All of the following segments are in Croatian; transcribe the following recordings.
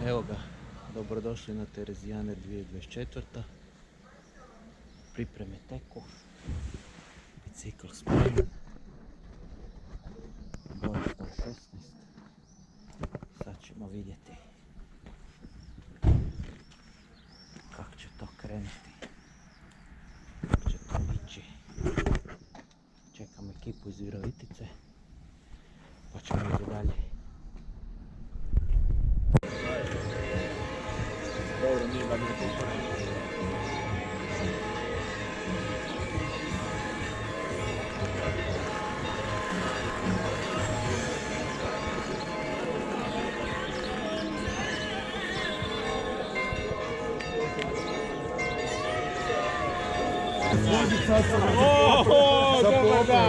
Evo ga, dobrodošli na Terezijane 2024. Pripreme teku. Bicikl spreman. Broj 116. Sad ćemo vidjeti kako će to krenuti. Kako će to ići. Čekam ekipu iz Virovitice. Pa ćemo ići dalje. Dobro, nije da mi je konkurencija.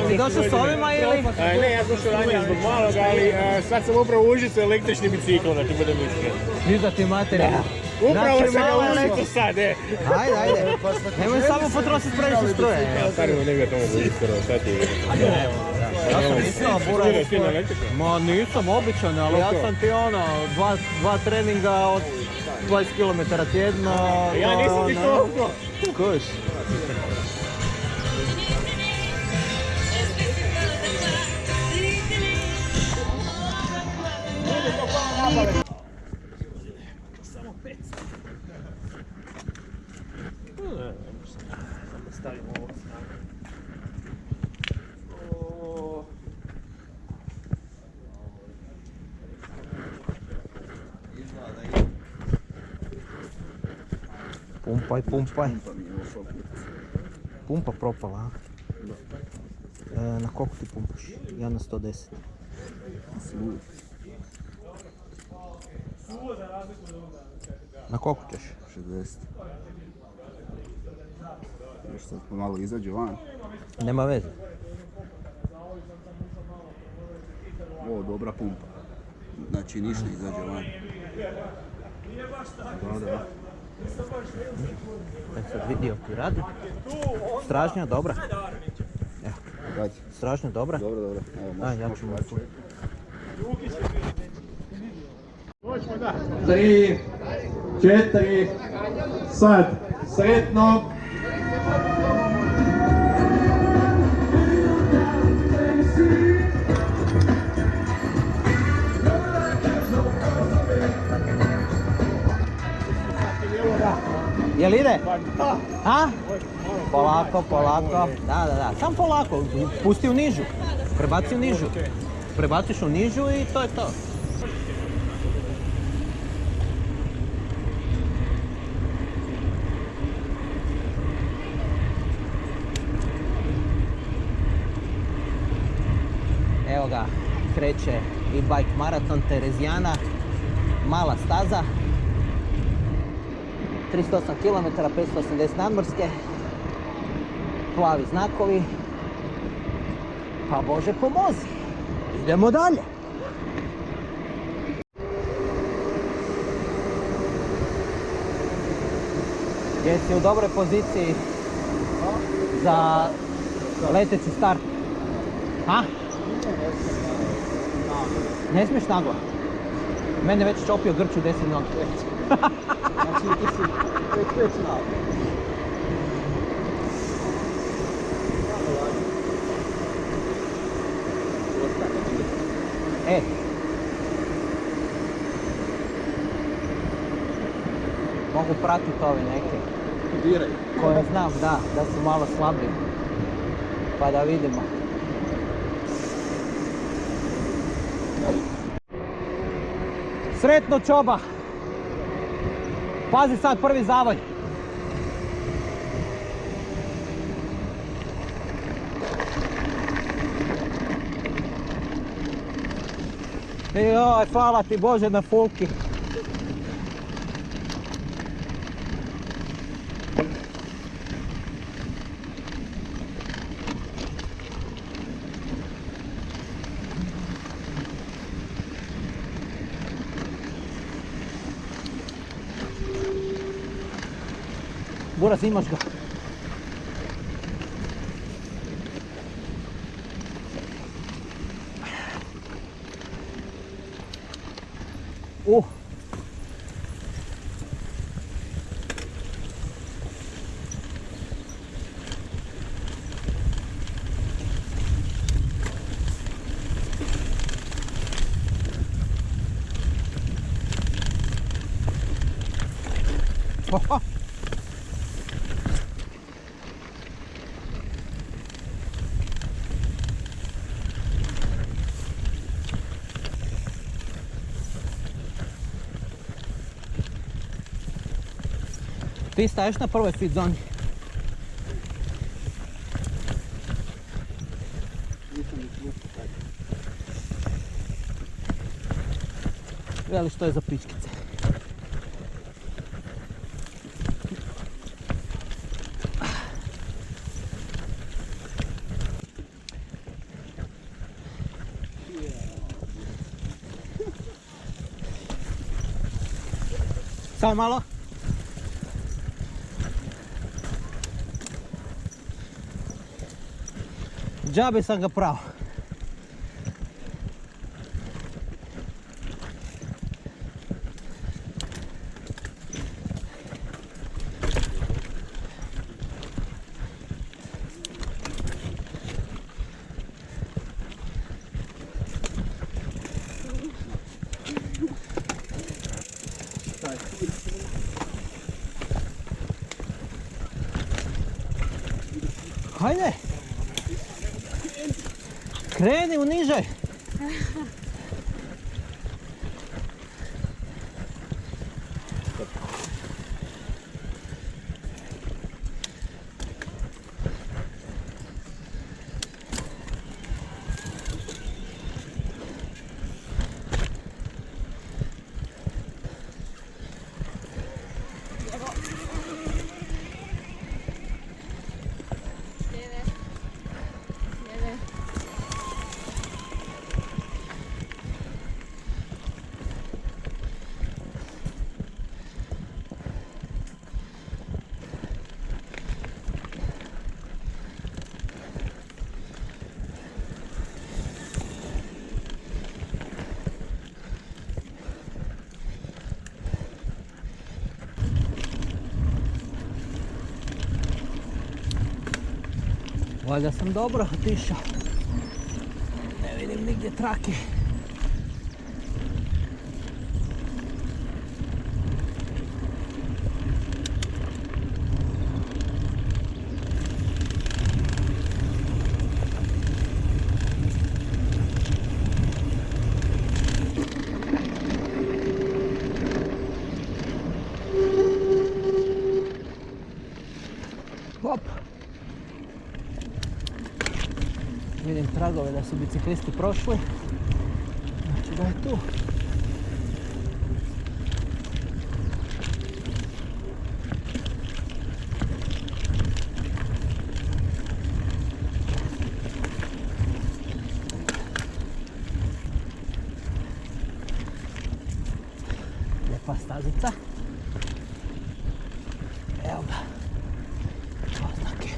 Ti došao s ovima ili? Ne, ja sam došao ranije zbog malog, ali sad sam upravo u Užicu električni bicikl, da ti budem iskren. Niza ti materija. Upravo Znači, sam malo ga neki- Užicu sad, Ajde. Nemoj samo potrošiti previše struje. Ja stavimo negdje to mogu iskoro, sad ti Ja sam mislio, ma nisam običan, ali ja sam ti dva treninga od 20 km tjedno. Ja nisam ti to. Kuš. Samo 500. Samo stavimo ovo stranu. Pumpaj. Pumpa propala, a? Na koliko ti pumpaš? Ja na 110. Na koliko ćeš? 60. Još sad pomalo izađe van. Nema veze. Ovo dobra pumpa. Znači ništa izađe van. Da. Tak sad vidio ti radi. Stražnja dobra. Evo, Daj. stražnja dobra. Dobro. Evo, Ja ću mu tu. 3, 4, sad, sretno. Jel ide? A? Polako. Da. Sam polako. Pusti u nižu. Prebaci u nižu. Prebaciš u nižu i to je to. Evo ga, kreće e-bike maraton Terezijana, mala staza, 308 km, 580 nadmorske, plavi znakovi, pa Bože pomozi, idemo dalje. Jesi u dobroj poziciji za leteći start? Ha? Ne smiješ naglo. Mene već čopio grč u 10 nogu. Znači ti si već nao. Mogu pratiti ove neke. Diraj. Koje znam, da su malo slabiji. Pa da vidimo. Sretno Čoba! Pazi sad prvi zavoj. Joj, hvala ti Bože na fulki. Buraz, imaš ga. Ti staješ na prvoj fit zoni. Veli što je za pičkice. Samo malo. Džabe sam ga pravo. Hajde! Kreni uniže! Valjda sam dobro otišao. Ne vidim nigdje trake. Hop. Vidim tragove da su biciklisti prošli. Znači da je tu. Lijepa stazica. Evo ga. Oznake.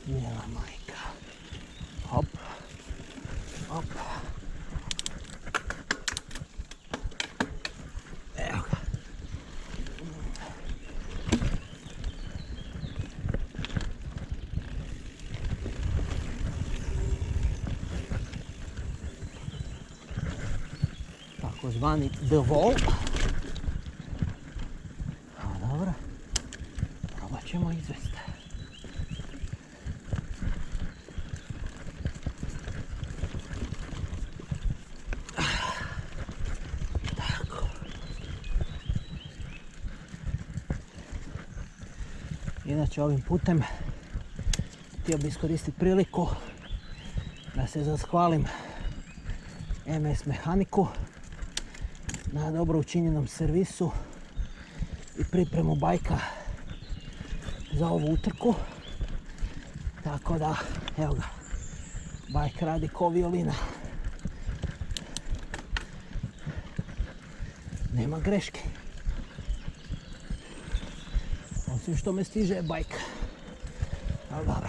Mila majka. Hop. Hop. Evo ga. Takozvani The Wall. Dobro. Probat ćemo izvesti. Inače ovim putem htio bi iskoristiti priliku da se zahvalim MS Mehaniku na dobro učinjenom servisu i pripremu bajka za ovu utrku. Tako da, evo ga, Bajk radi ko violina. Nema greške. Osim što me stiže bajk. Ali dobro.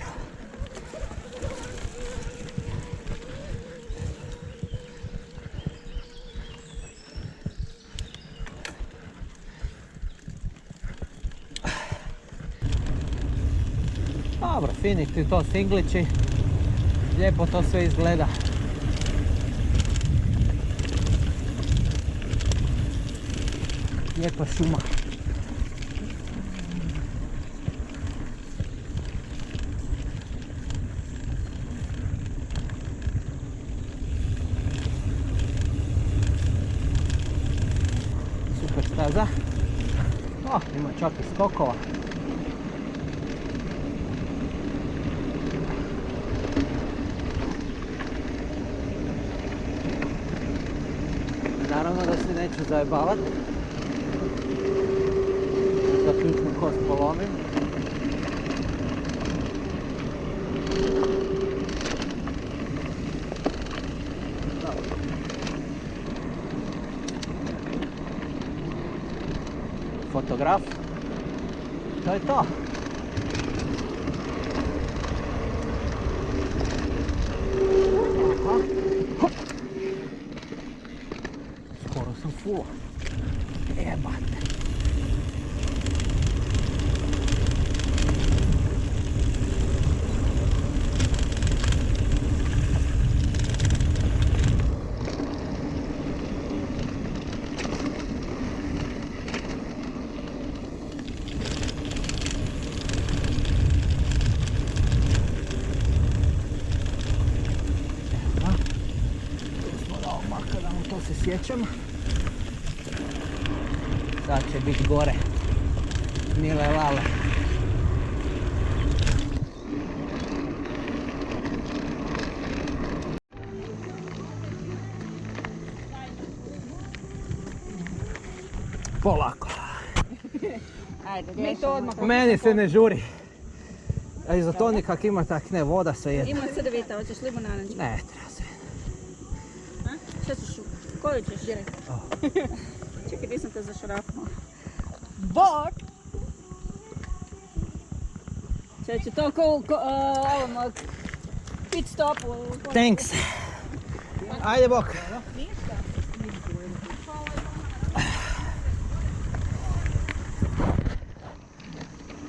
Dobro, fini ti to singlići. Lijepo to sve izgleda. Lijepa šuma. Super staza. Ima čak i skokova. Naravno da se neću zajebavat. Da ključnu kost polomim. Fotograf. To je to. Skoro sam full. Jebate. To se sjećam. Sad će biti gore. Mile lale. Polako. Ajde, mi to odmah. Meni se ne žuri. A izotonik kak ima tak ne, voda sve jedna. Ima cedevita, hoćeš limonadu? Ne, treba se. Šta ćeš? Koju ćeš direkt? Čekaj, nisam te zašarafnula. Bok! Čeće, to ko ovom pit stopu. Thanks. Ajde bok.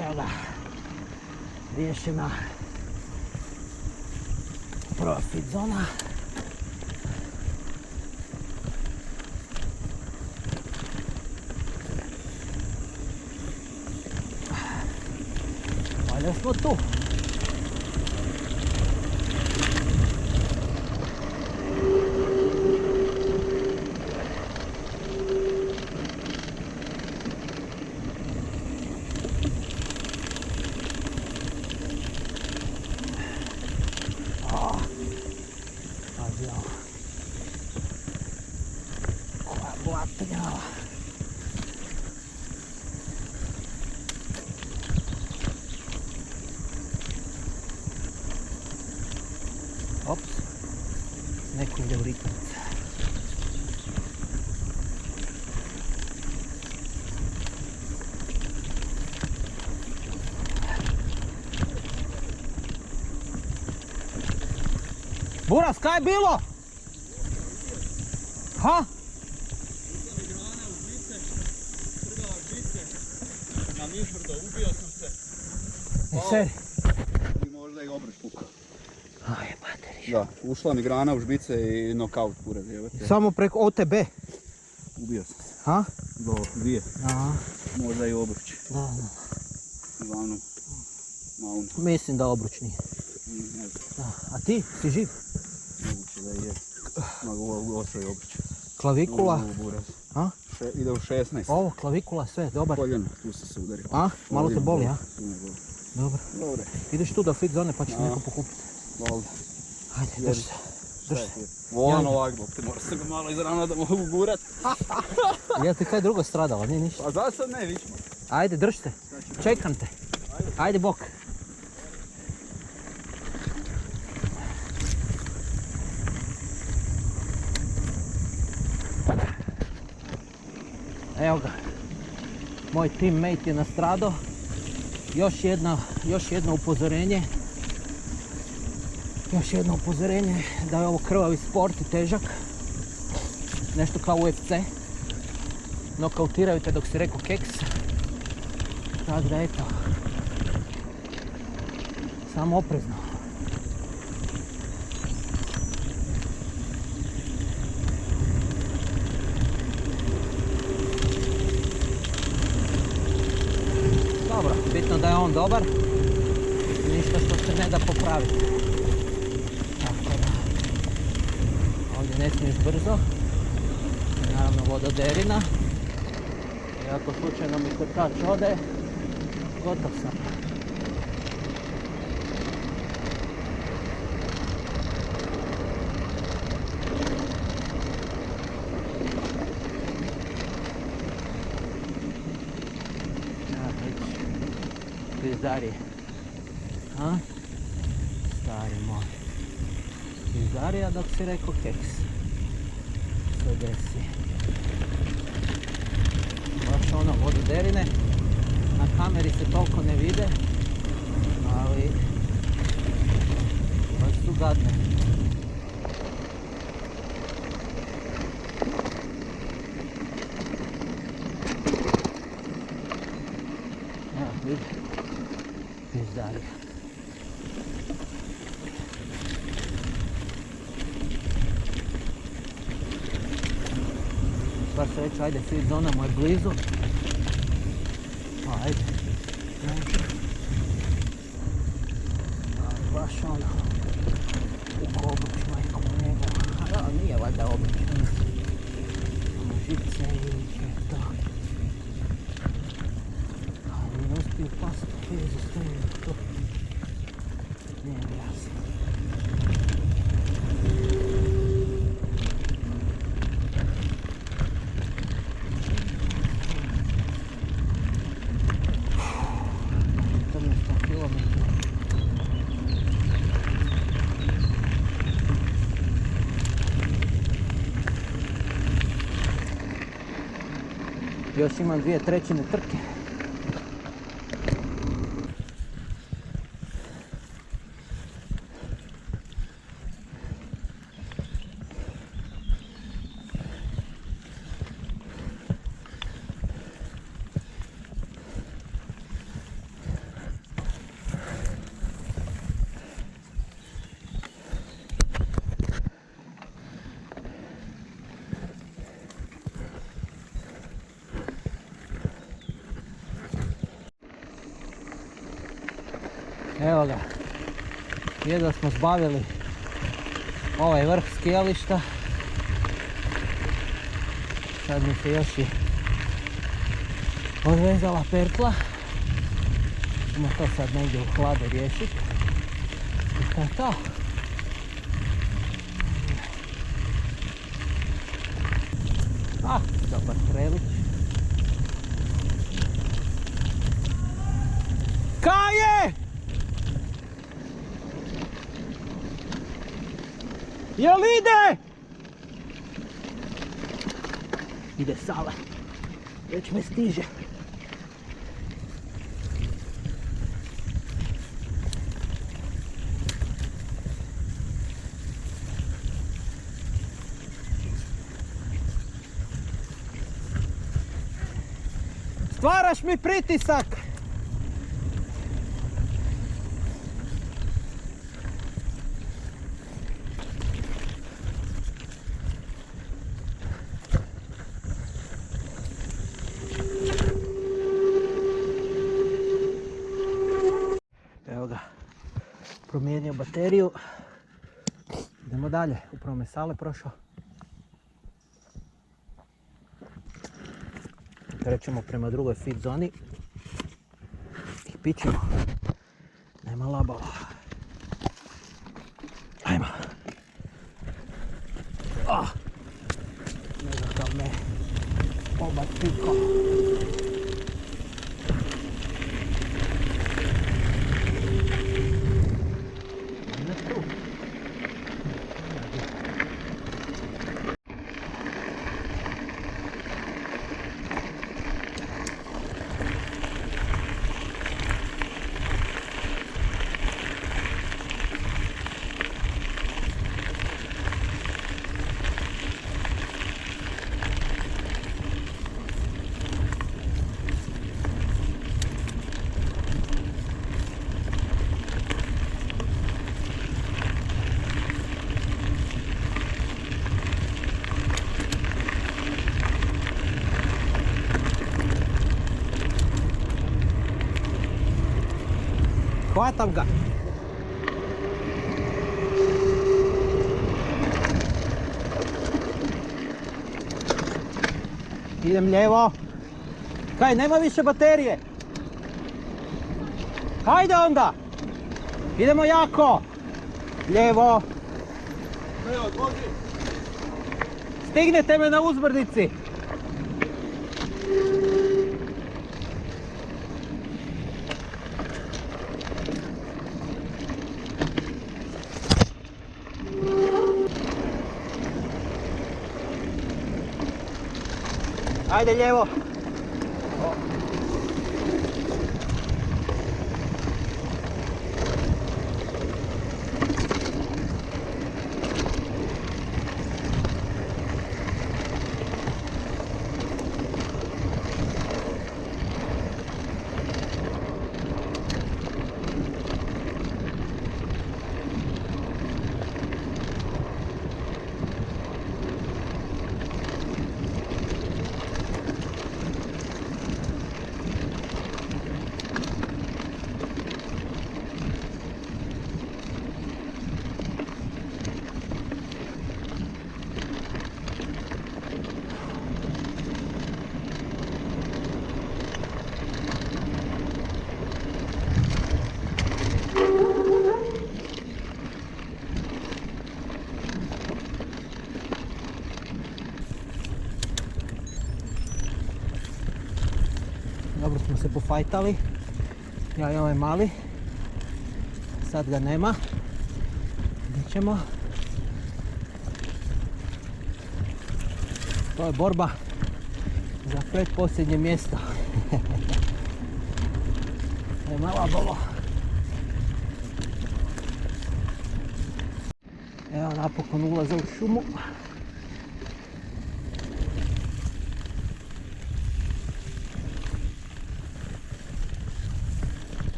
Evo ga. Riješena. Profit zona. Valjda smo tu. Pazi ovo. Koja blatinjava. Ops, neko ide u ritmic. Buras, kaj je bilo? Ha? Na Mišvrdo, ubio sam se. Seri. I možda i obruč pukao. Aj, materi. Da, ušla mi grana u žbice i nokaut kurat, jebate. Samo preko OTB. Ubio sam se. Ha? Do 2. Aha. Možda i obruč. Da. Uglavnom, maun. Mislim da obručni. Ne znam, Da. A ti? Si živ? moguće da je. Mogu osvoj obruč. Klavikula? U buraz. A? Ide u 16. Ovo, klavikula, sve, dobar. Koljeno, tu sam se udario. A? Malo te boli, a? Tu me boli. Dobro. Dobre. Ideš tu do fit zone pa ćeš neko pokupiti. Valda. Ajde, drži se. Drži se. Volan ovak, bok te moraš se ga malo izrano da mogu gurat. Jel ti kaj drugo stradalo, nije ništa? Pa za sad ne, vićemo. Ajde, drži se. Čekam te. Ajde, bok. Evo ga. Moj teammate je nastradao. Još jedno upozorenje. Još jedno upozorenje da je ovo krvavi sport i težak. Nešto kao UFC. Nokautiraju te dok si rekao keks. Tako da eto. Samo oprezno. Dobro, bitno da je on dobar. Ništa što se ne da popraviti. Tako da. Ovdje ne smiješ brzo. Naravno vododerina. I ako slučajno mi kotač ode, gotov sam. Pizdarije. A? Stari moj. Pizdarija dok si rekao keks. Se desi. Baš ono, vododerine. Na kameri se toliko ne vide. Ali baš su gadne. Evo, vidi. Pizdarija. Sva sreća, ajde, svi zona mu je blizu. Ajde. Baš ono. U obuć, majko njegu. A da, nije valjda obuć, mislim. Žice i to. Ali ne uspiju pasati, kezu stoji to. Nije mi jasno. Još imam 2/3 trke. Evo ga, jedva smo zbavili ovaj vrh skijališta. Sad mi se još i odvezala pertla. Ćemo to sad negdje u hladu riješiti. I to je to. Dobar trelić. Kaje! Jel ide? Ide Sale. Već me stiže. Stvaraš mi pritisak! Evo ga, promijenio bateriju. Idemo dalje, upravo me Sale prošao. Krećemo prema drugoj fit zoni i pićemo. Nema labava. Ajmo. Nekakav me oba piko. Hvatam ga. Idem lijevo. Kaj, nema više baterije? Hajde onda! Idemo jako! Lijevo! Stignete me na uzbrdici! Ajde lijevo! Dobro smo se pofajtali, ja i ovaj mali, sad ga nema, gdje ćemo? To je borba za predposljednje mjesto. To je mala bolo. Evo napokon ulaza u šumu.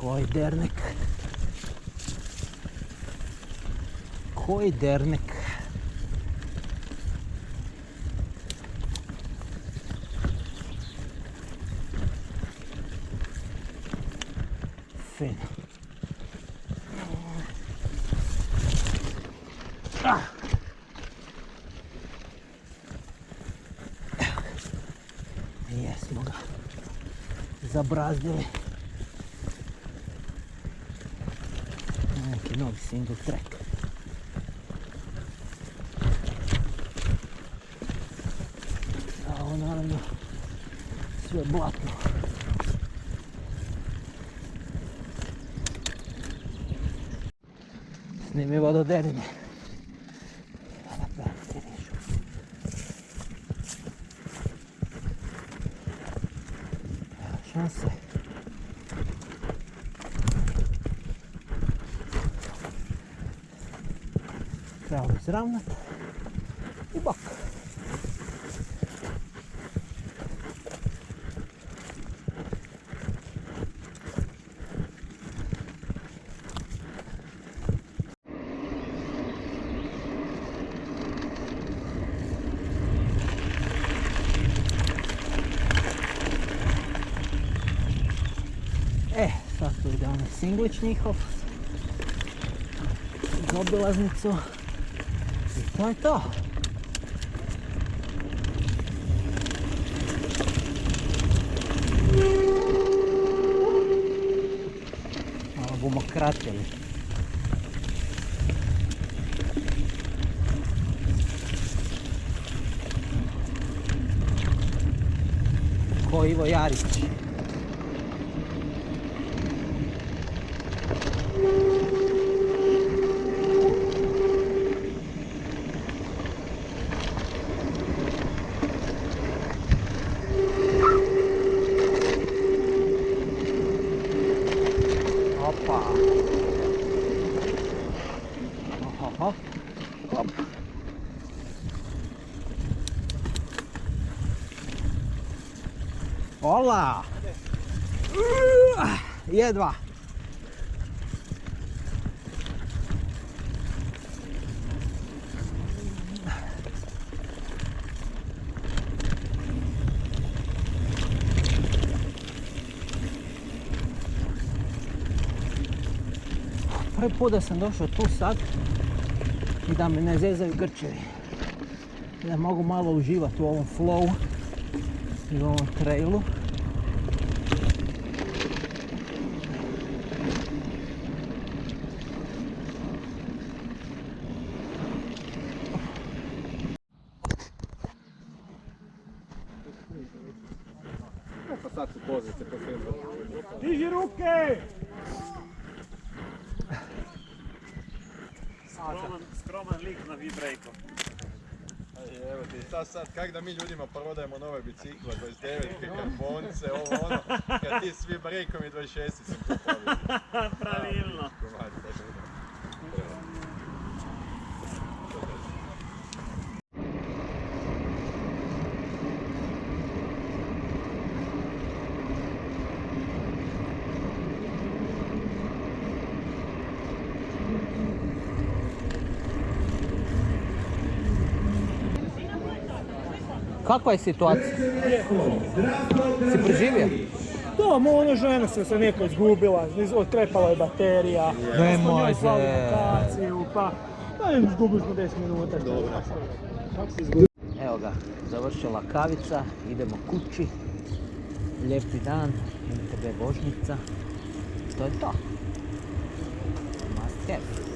Koji dernek. Koji dernek. Fino. Jesmo ga zabrazdili. Neki novi single track. A ovo naravno sve blatno. Snimi vododerine. Šanse. Trebalo izravnat i bok. Sad tu ide onaj singlić njihov za obilaznicu. I to je to. Malo bomo kratili. Ko Ivo Jarić. Opa. Oho. Hop. Ola. Jedva. Prvi put da sam došao tu sad i da me ne zezaju grčevi. I da mogu malo uživati u ovom flowu i u ovom trailu. Pa sad su pozice po svemu. Diži ruke! Skroman lik na V-breaku. Evo ti, sad kak da mi ljudima prodajemo nove bicikle, 29 karbonce, ovo ono, kad ti svi breakom i 26 sam kupali. Pravilno. Kakva je situacija? Si preživio? Da, ona žena se neko izgubila, otkrepala je baterija, smo njoj zvali lokaciju, pa izgubili smo 10 minuta. Evo ga, završila kavica, idemo kući. Lijepi dan, MTB vožnica. To je to. Must have.